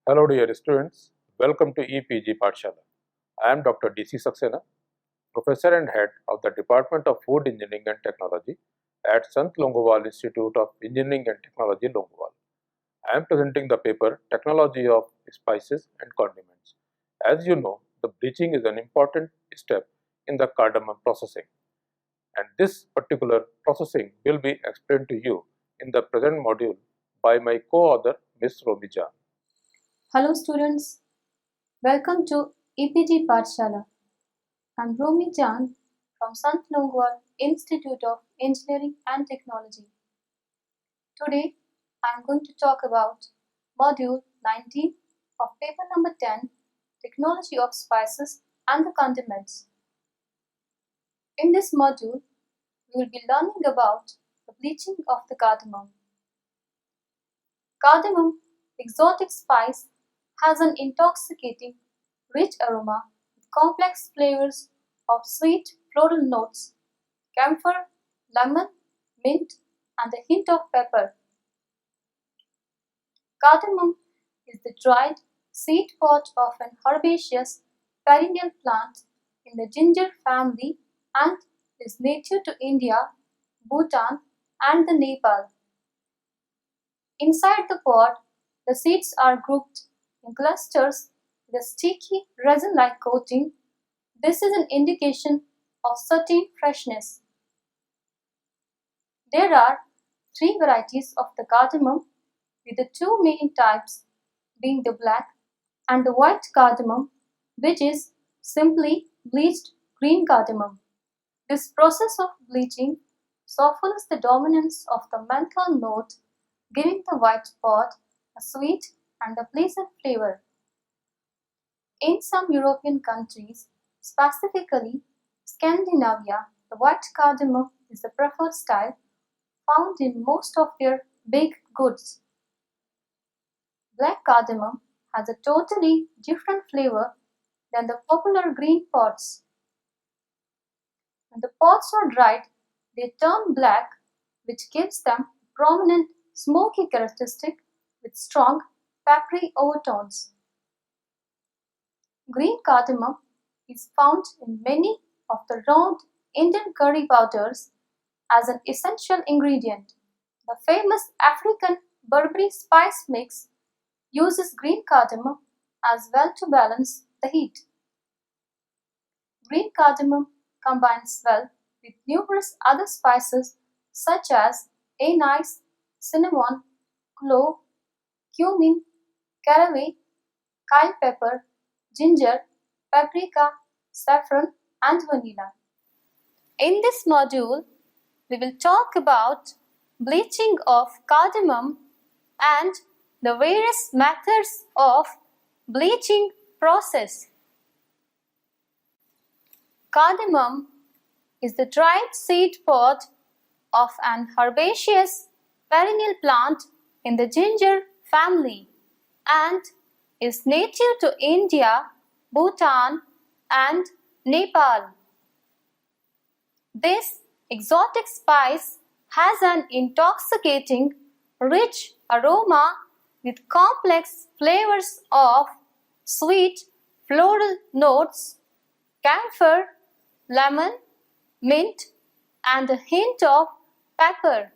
Hello dear students, welcome to EPG Pathshala. I am Dr. DC Saxena, Professor and Head of the Department of Food Engineering and Technology at Sant Longowal Institute of Engineering and Technology, Longowal. I am presenting the paper Technology of Spices and Condiments. As you know, the bleaching is an important step in the cardamom processing, and this particular processing will be explained to you in the present module by my co-author Ms. Romi Jan. Hello students, welcome to EPG Pathshala. I am Romi Jan from Sant Longowal Institute of Engineering and Technology. Today I am going to talk about Module 19 of paper number 10, Technology of Spices and the Condiments. In this module, we will be learning about the bleaching of the cardamom. Cardamom, exotic spice, has an intoxicating, rich aroma with complex flavors of sweet floral notes, camphor, lemon, mint, and a hint of pepper. Cardamom is the dried seed pod of an herbaceous perennial plant in the ginger family and is native to India, Bhutan, and the Nepal. Inside the pod, the seeds are grouped in clusters with a sticky resin-like coating. This is an indication of certain freshness. There are three varieties of the cardamom, with the two main types being the black and the white cardamom, which is simply bleached green cardamom. This process of bleaching softens the dominance of the menthol note, giving the white pod a sweet and a pleasant flavor. In some European countries, specifically Scandinavia, the white cardamom is the preferred style found in most of their baked goods. Black cardamom has a totally different flavor than the popular green pods. When the pods are dried, they turn black, which gives them a prominent smoky characteristic with strong peppery overtones. Green cardamom is found in many of the round Indian curry powders as an essential ingredient. The famous African Burberry spice mix uses green cardamom as well to balance the heat. Green cardamom combines well with numerous other spices such as anise, cinnamon, clove, cumin, caraway, cayenne pepper, ginger, paprika, saffron, and vanilla. In this module, we will talk about bleaching of cardamom and the various methods of bleaching process. Cardamom is the dried seed pod of an herbaceous perennial plant in the ginger family and is native to India, Bhutan, and Nepal. This exotic spice has an intoxicating, rich aroma with complex flavors of sweet floral notes, camphor, lemon, mint, and a hint of pepper.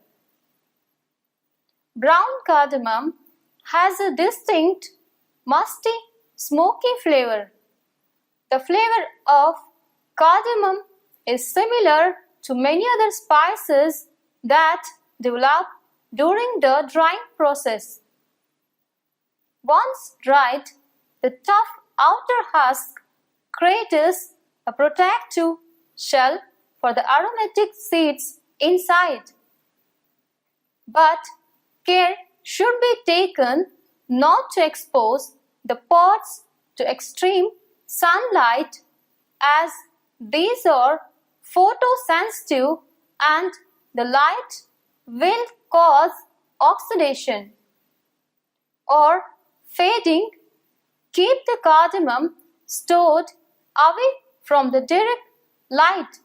Brown cardamom has a distinct, musty, smoky flavor. The flavor of cardamom is similar to many other spices that develop during the drying process. Once dried, the tough outer husk creates a protective shell for the aromatic seeds inside. But care should be taken not to expose the pods to extreme sunlight, as these are photosensitive and the light will cause oxidation or fading. Keep the cardamom stored away from the direct light.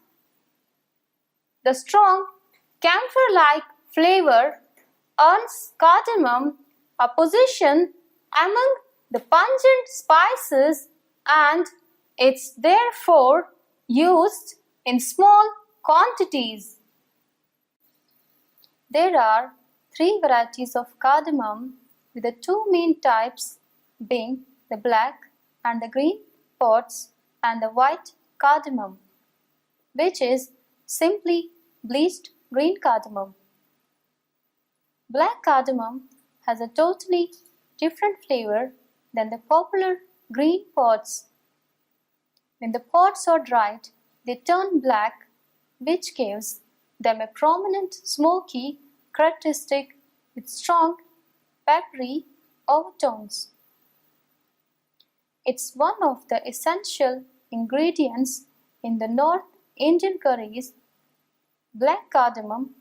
The strong camphor-like flavor earns cardamom a position among the pungent spices, and it's therefore used in small quantities. There are three varieties of cardamom, with the two main types being the black and the green pods and the white cardamom, which is simply bleached green cardamom. Black cardamom has a totally different flavor than the popular green pods. When the pods are dried, they turn black, which gives them a prominent smoky characteristic with strong peppery overtones. It's one of the essential ingredients in the North Indian curries. Black cardamom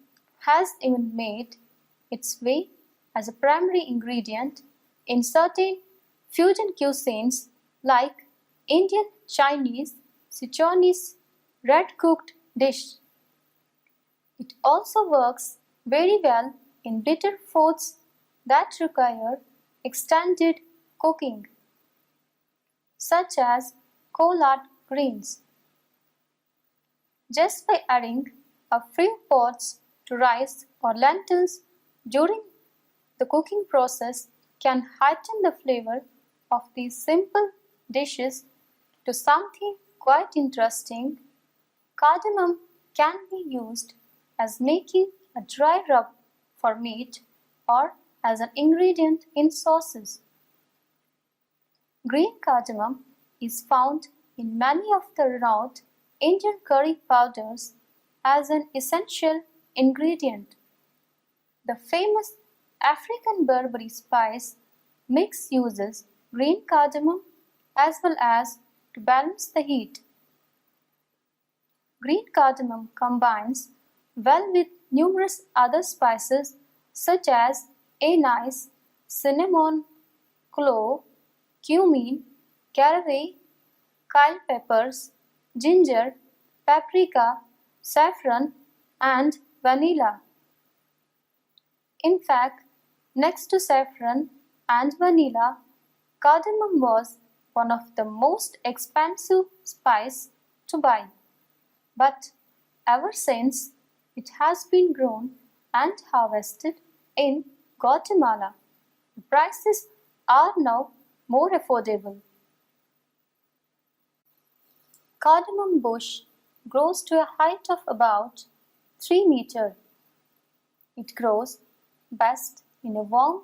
has even made its way as a primary ingredient in certain fusion cuisines like Indian Chinese Sichuanese red cooked dish. It also works very well in bitter foods that require extended cooking, such as collard greens. Just by adding a few pods to rice or lentils during the cooking process can heighten the flavor of these simple dishes to something quite interesting. Cardamom can be used as making a dry rub for meat or as an ingredient in sauces. Green cardamom is found in many of the renowned Indian curry powders as an essential ingredient. The famous African Burberry spice mix uses green cardamom as well as to balance the heat. Green cardamom combines well with numerous other spices such as anise, cinnamon, clove, cumin, caraway, cayenne peppers, ginger, paprika, saffron, and vanilla. In fact, next to saffron and vanilla, cardamom was one of the most expensive spices to buy. But ever since, it has been grown and harvested in Guatemala. The prices are now more affordable. Cardamom bush grows to a height of about 3 meters. It grows best in a warm,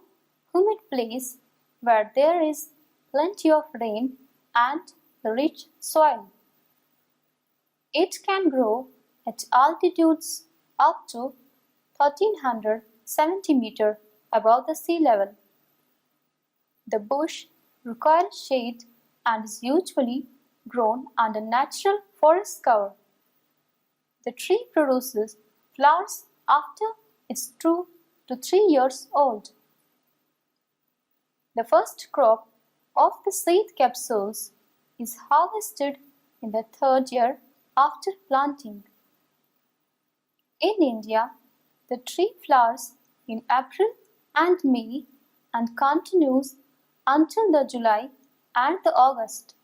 humid place where there is plenty of rain and rich soil. It can grow at altitudes up to 1370 meters above the sea level. The bush requires shade and is usually grown under natural forest cover. The tree produces flowers after it's 2 to 3 years old. The first crop of the seed capsules is harvested in the 3rd year after planting. In India, the tree flowers in April and May and continues until the July and the August.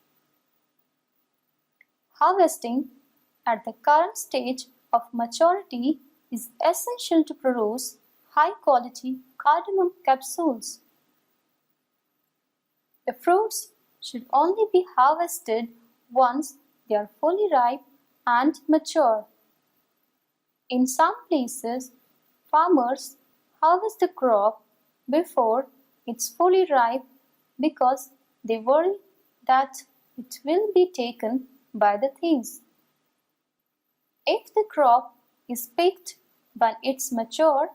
Harvesting at the current stage of maturity is essential to produce high-quality cardamom capsules. The fruits should only be harvested once they are fully ripe and mature. In some places, farmers harvest the crop before it's fully ripe because they worry that it will be taken by the thieves. If the crop is picked when it's mature,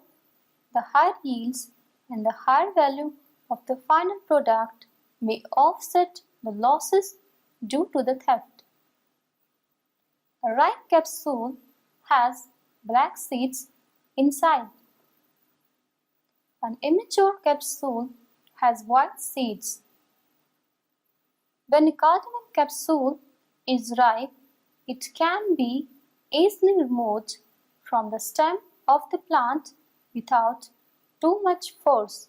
the higher yields and the higher value of the final product may offset the losses due to the theft. A ripe capsule has black seeds inside. An immature capsule has white seeds. When a cardamom capsule is ripe, it can be easily removed from the stem of the plant without too much force.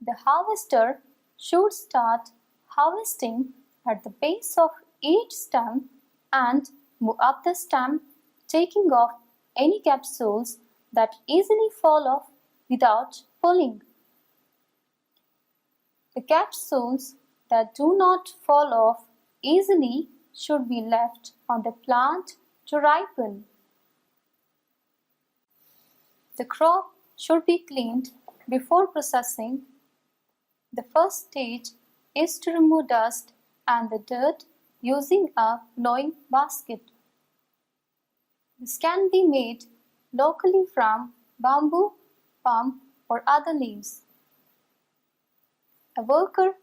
The harvester should start harvesting at the base of each stem and move up the stem, taking off any capsules that easily fall off without pulling. The capsules that do not fall off easily should be left on the plant to ripen. The crop should be cleaned before processing. The first stage is to remove dust and the dirt using a blowing basket. This can be made locally from bamboo, palm, or other leaves. A worker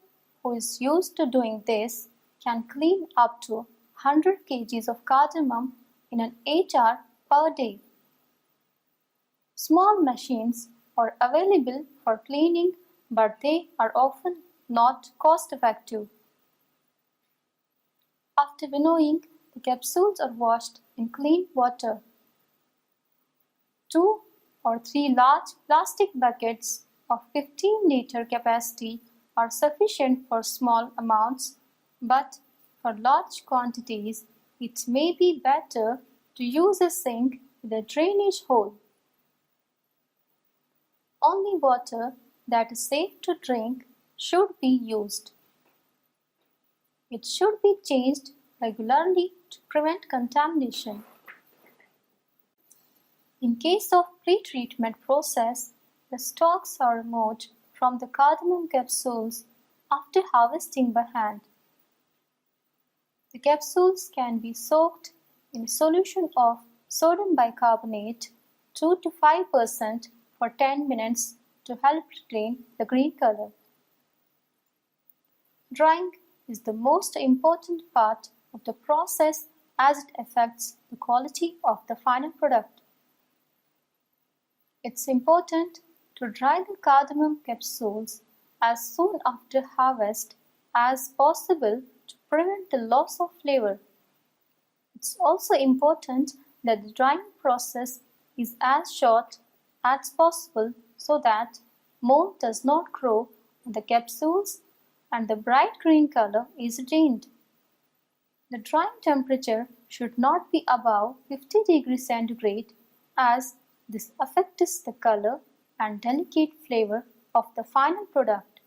who is used to doing this can clean up to 100 kg of cardamom in an 8-hour per day. Small machines are available for cleaning, but they are often not cost-effective. After winnowing, the capsules are washed in clean water. 2 or 3 large plastic buckets of 15-liter capacity are sufficient for small amounts, but for large quantities, it may be better to use a sink with a drainage hole. Only water that is safe to drink should be used. It should be changed regularly to prevent contamination. In case of pre-treatment process, the stalks are removed from the cardamom capsules after harvesting by hand. The capsules can be soaked in a solution of sodium bicarbonate 2 to 5% for 10 minutes to help retain the green color. Drying is the most important part of the process as it affects the quality of the final product. It's important to dry the cardamom capsules as soon after harvest as possible to prevent the loss of flavor. It's also important that the drying process is as short as possible so that mold does not grow on the capsules and the bright green color is retained. The drying temperature should not be above 50 degrees centigrade as this affects the color and delicate flavor of the final product.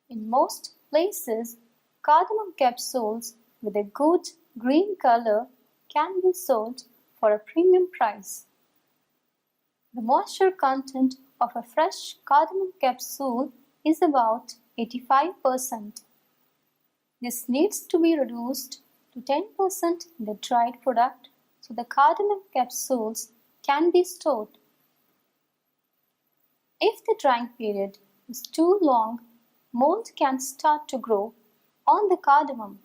In most places, cardamom capsules with a good green color can be sold for a premium price. The moisture content of a fresh cardamom capsule is about 85%. This needs to be reduced to 10% in the dried product so the cardamom capsules can be stored. If the drying period is too long, mold can start to grow on the cardamom.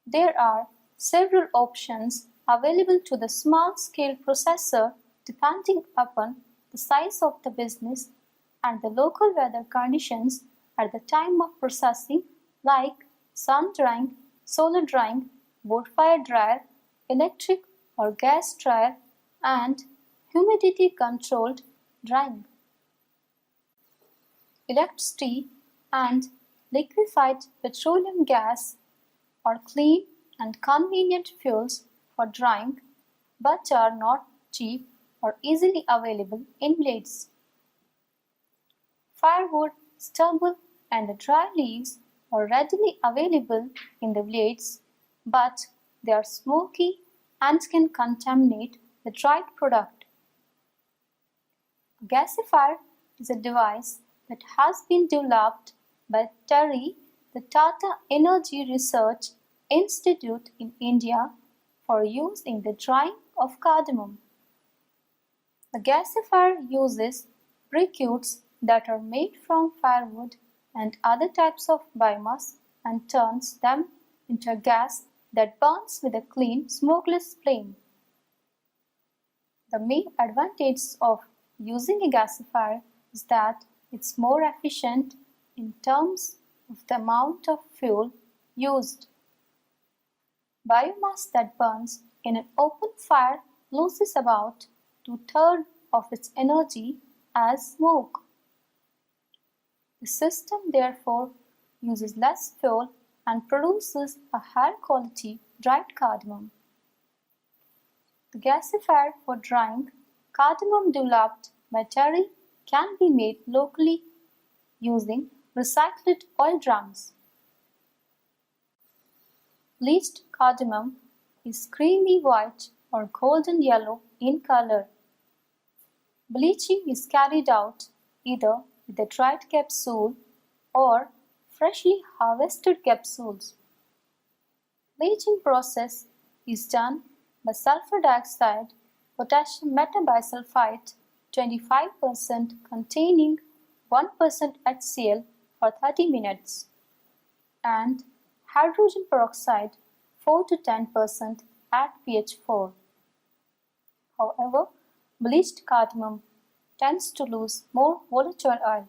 There are several options available to the small-scale processor depending upon the size of the business and the local weather conditions at the time of processing, like sun drying, solar drying, wood fire dryer, electric or gas dryer, and humidity controlled drying. Electricity and liquefied petroleum gas are clean and convenient fuels for drying, but are not cheap or easily available in blades. Firewood, stubble, and the dry leaves are readily available in the blades, but they are smoky and can contaminate the dried product. A gasifier is a device that has been developed by TERI, the Tata Energy Research Institute in India, for use in the drying of cardamom. The gasifier uses briquettes that are made from firewood and other types of biomass and turns them into a gas that burns with a clean, smokeless flame. The main advantage of using a gasifier is that it's more efficient in terms of the amount of fuel used. Biomass that burns in an open fire loses about 2/3 of its energy as smoke. The system therefore uses less fuel and produces a higher quality dried cardamom. The gasifier for drying cardamom developed by Terry can be made locally using recycled oil drums. Bleached cardamom is creamy white or golden yellow in color. Bleaching is carried out either with a dried capsule or freshly harvested capsules. Bleaching process is done by sulfur dioxide, potassium metabisulfite 25% containing 1% HCl for 30 minutes and hydrogen peroxide 4 to 10% at pH 4. However, bleached cardamom tends to lose more volatile oil.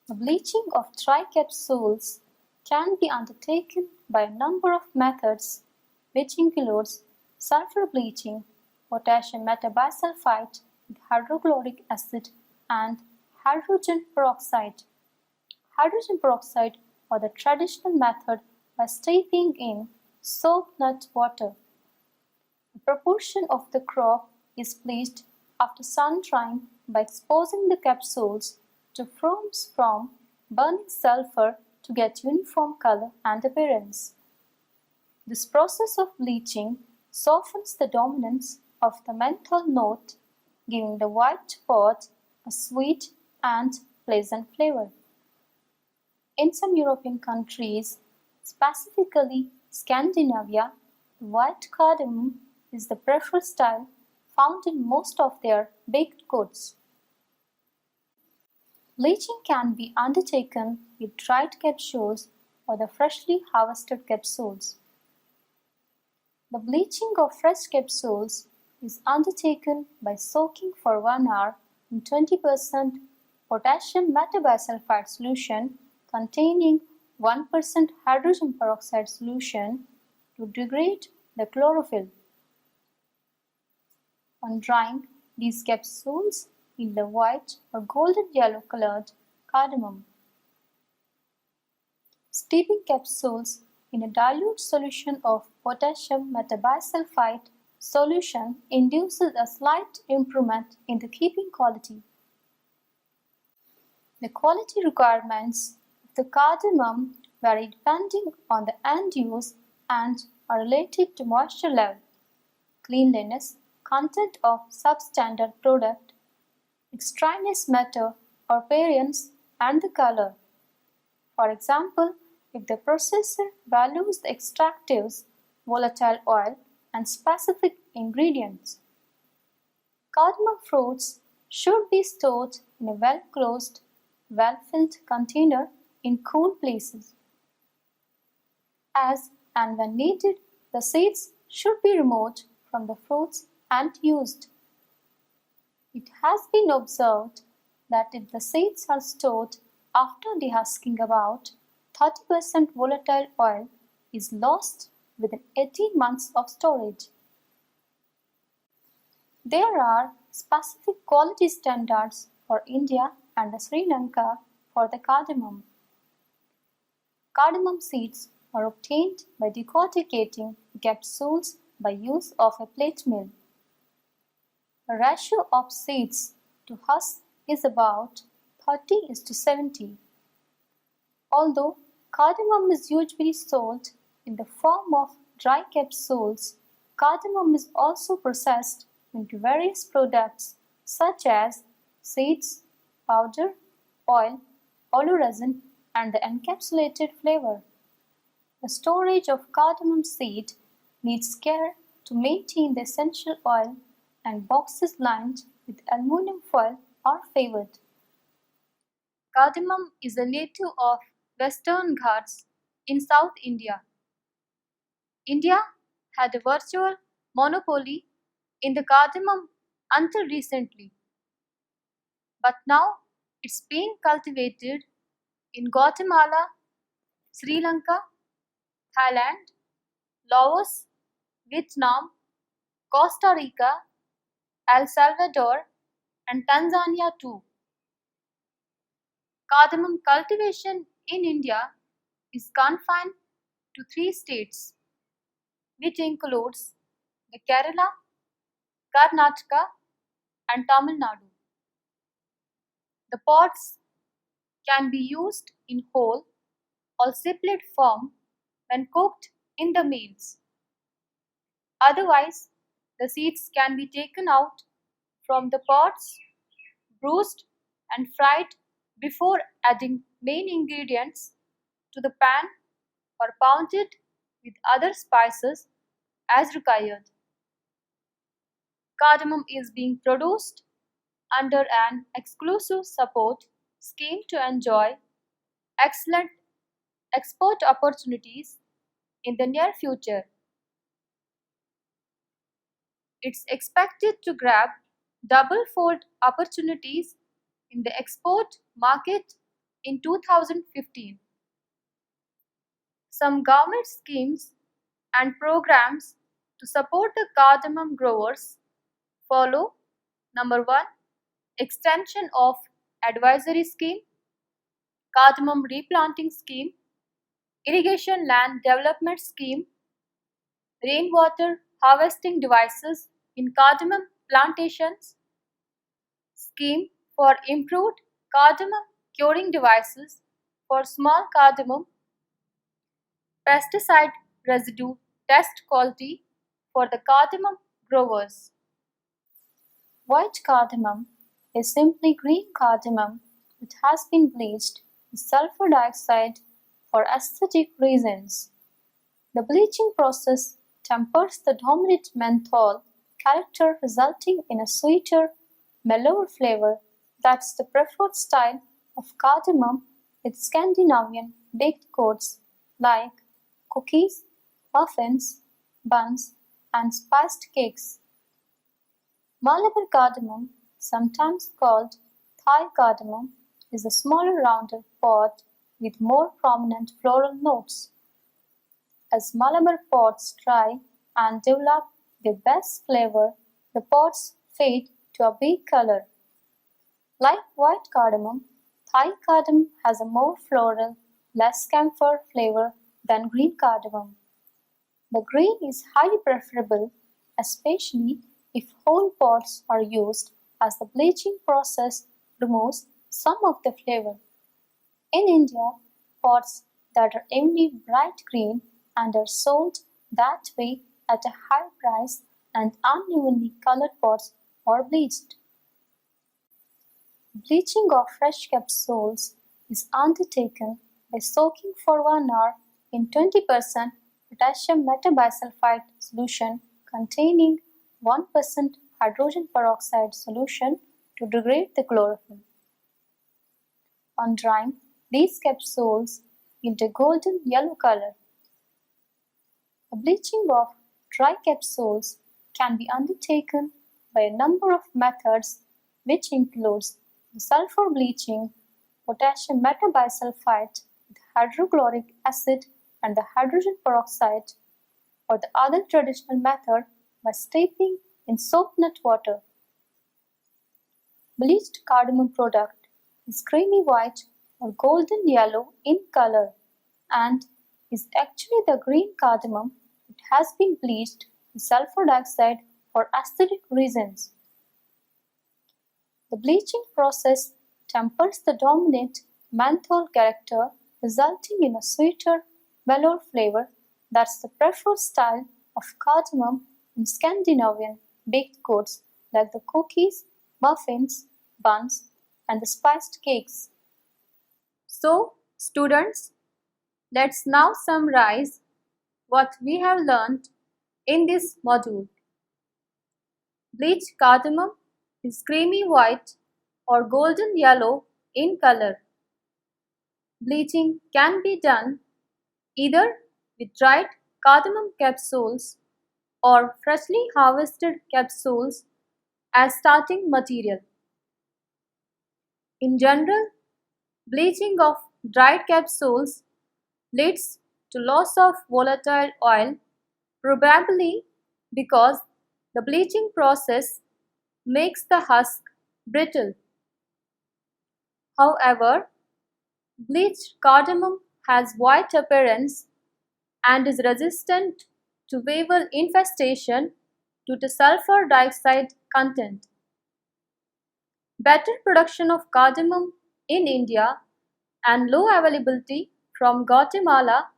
The bleaching of dry capsules can be undertaken by a number of methods, which includes sulfur bleaching, potassium metabisulfite with hydrochloric acid, and hydrogen peroxide. Hydrogen peroxide or the traditional method by steeping in soap nut water. A proportion of the crop is bleached after sun drying by exposing the capsules to fumes from burning sulfur to get uniform color and appearance. This process of bleaching softens the dominance of the menthol note, giving the white pod a sweet and pleasant flavor. In some European countries, specifically Scandinavia, the white cardamom is the preferred style found in most of their baked goods. Bleaching can be undertaken with dried capsules or the freshly harvested capsules. The bleaching of fresh capsules is undertaken by soaking for 1 hour in 20% potassium metabisulfite solution containing 1% hydrogen peroxide solution to degrade the chlorophyll. On drying, these capsules yield a white or golden yellow colored cardamom. Steeping capsules in a dilute solution of potassium metabisulfite solution induces a slight improvement in the keeping quality. The quality requirements of the cardamom vary depending on the end use and are related to moisture level, cleanliness, content of substandard product, extraneous matter or appearance, and the color. For example, if the processor values the extractives, volatile oil, and specific ingredients. Cardamom fruits should be stored in a well-closed, well-filled container in cool places. As and when needed, the seeds should be removed from the fruits and used. It has been observed that if the seeds are stored after dehusking, about 30% volatile oil is lost within 18 months of storage. There are specific quality standards for India and Sri Lanka for the cardamom. Cardamom seeds are obtained by decorticating the capsules by use of a plate mill. The ratio of seeds to husk is about 30:70. Although cardamom is usually sold in the form of dry capsules, cardamom is also processed into various products such as seeds, powder, oil, oleoresin, and the encapsulated flavor. The storage of cardamom seed needs care to maintain the essential oil, and boxes lined with aluminum foil are favored. Cardamom is a native of Western Ghats in South India. India had a virtual monopoly in the cardamom until recently, but now it's being cultivated in Guatemala, Sri Lanka, Thailand, Laos, Vietnam, Costa Rica, El Salvador, and Tanzania too. Cardamom cultivation in India is confined to 3 states, which includes the Kerala, Karnataka, and Tamil Nadu. The pods can be used in whole or split form when cooked in the meals. Otherwise, the seeds can be taken out from the pods, bruised and fried before adding main ingredients to the pan or pounded with other spices as required. Cardamom is being produced under an exclusive support scheme to enjoy excellent export opportunities in the near future. It's expected to grab double-fold opportunities in the export market in 2015. Some government schemes and programs to support the cardamom growers follow: number 1, extension of advisory scheme, cardamom replanting scheme, irrigation land development scheme, rainwater harvesting devices in cardamom plantations, scheme for improved cardamom curing devices for small cardamom, pesticide residue test quality for the cardamom growers. White cardamom is simply green cardamom that has been bleached with sulfur dioxide for aesthetic reasons. The bleaching process tempers the dominant menthol character, resulting in a sweeter, mellower flavor that's the preferred style of cardamom with Scandinavian baked goods like cookies, muffins, buns, and spiced cakes. Malabar cardamom, sometimes called Thai cardamom, is a smaller, rounder pod with more prominent floral notes. As Malabar pods dry and develop their best flavor, the pods fade to a big color. Like white cardamom, Thai cardamom has a more floral, less camphor flavor than green cardamom. The green is highly preferable, especially if whole pods are used, as the bleaching process removes some of the flavor. In India, pods that are only bright green and are sold that way at a high price, and unevenly colored pods are bleached. Bleaching of fresh capsules is undertaken by soaking for 1 hour in 20% potassium metabisulfite solution containing 1% hydrogen peroxide solution to degrade the chlorophyll. On drying, these capsules yield a golden yellow color. The bleaching of dry capsules can be undertaken by a number of methods, which includes the sulfur bleaching, potassium metabisulfite with hydrochloric acid and the hydrogen peroxide, or the other traditional method by steeping in soap-nut water. Bleached cardamom product is creamy white or golden yellow in color and is actually the green cardamom that has been bleached with sulfur dioxide for aesthetic reasons. The bleaching process tempers the dominant menthol character, resulting in a sweeter, mellower flavor that's the preferred style of cardamom in Scandinavian baked goods like the cookies, muffins, buns, and the spiced cakes. So, students, let's now summarize what we have learned in this module. Bleached cardamom is creamy white or golden yellow in color. Bleaching can be done either with dried cardamom capsules or freshly harvested capsules as starting material. In general, bleaching of dried capsules leads to loss of volatile oil, probably because the bleaching process makes the husk brittle. However, Bleached cardamom has white appearance and is resistant to weevil infestation due to sulfur dioxide content. Better production of cardamom in India and low availability from Guatemala,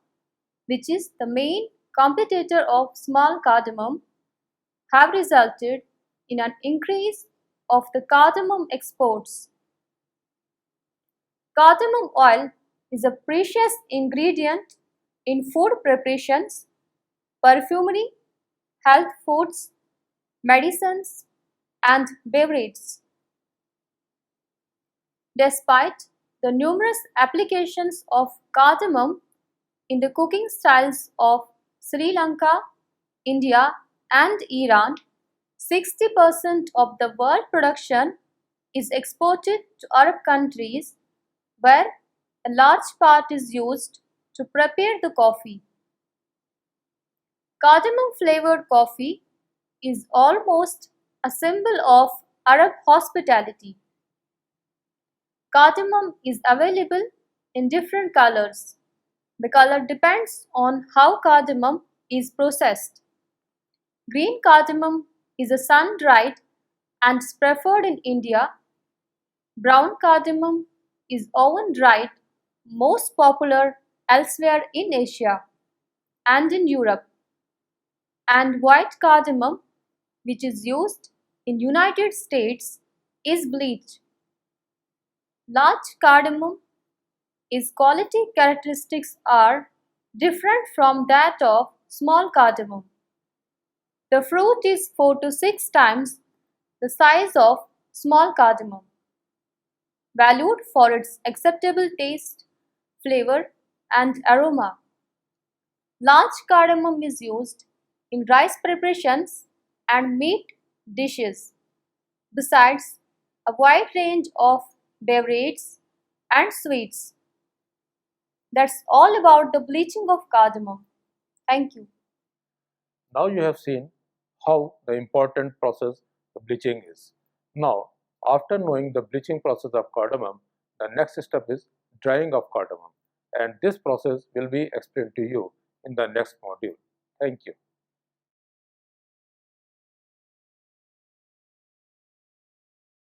which is the main competitor of small cardamom, have resulted in an increase of the cardamom exports. Cardamom oil is a precious ingredient in food preparations, perfumery, health foods, medicines, and beverages. Despite the numerous applications of cardamom in the cooking styles of Sri Lanka, India, and Iran, 60% of the world production is exported to Arab countries, where a large part is used to prepare the coffee. Cardamom flavored coffee is almost a symbol of Arab hospitality. Cardamom is available in different colors. The color depends on how cardamom is processed. Green cardamom is a sun-dried and is preferred in India. Brown cardamom is oven-dried, most popular elsewhere in Asia and in Europe. And white cardamom, which is used in United States, is bleached. Large cardamom its quality characteristics are different from that of small cardamom. The fruit is 4 to 6 times the size of small cardamom. Valued for its acceptable taste, flavor, and aroma. Large cardamom is used in rice preparations and meat dishes, besides a wide range of beverages and sweets. That's all about the bleaching of cardamom. Thank you. Now you have seen how the important process the bleaching is. Now, after knowing the bleaching process of cardamom, the next step is drying of cardamom, and this process will be explained to you in the next module. Thank you.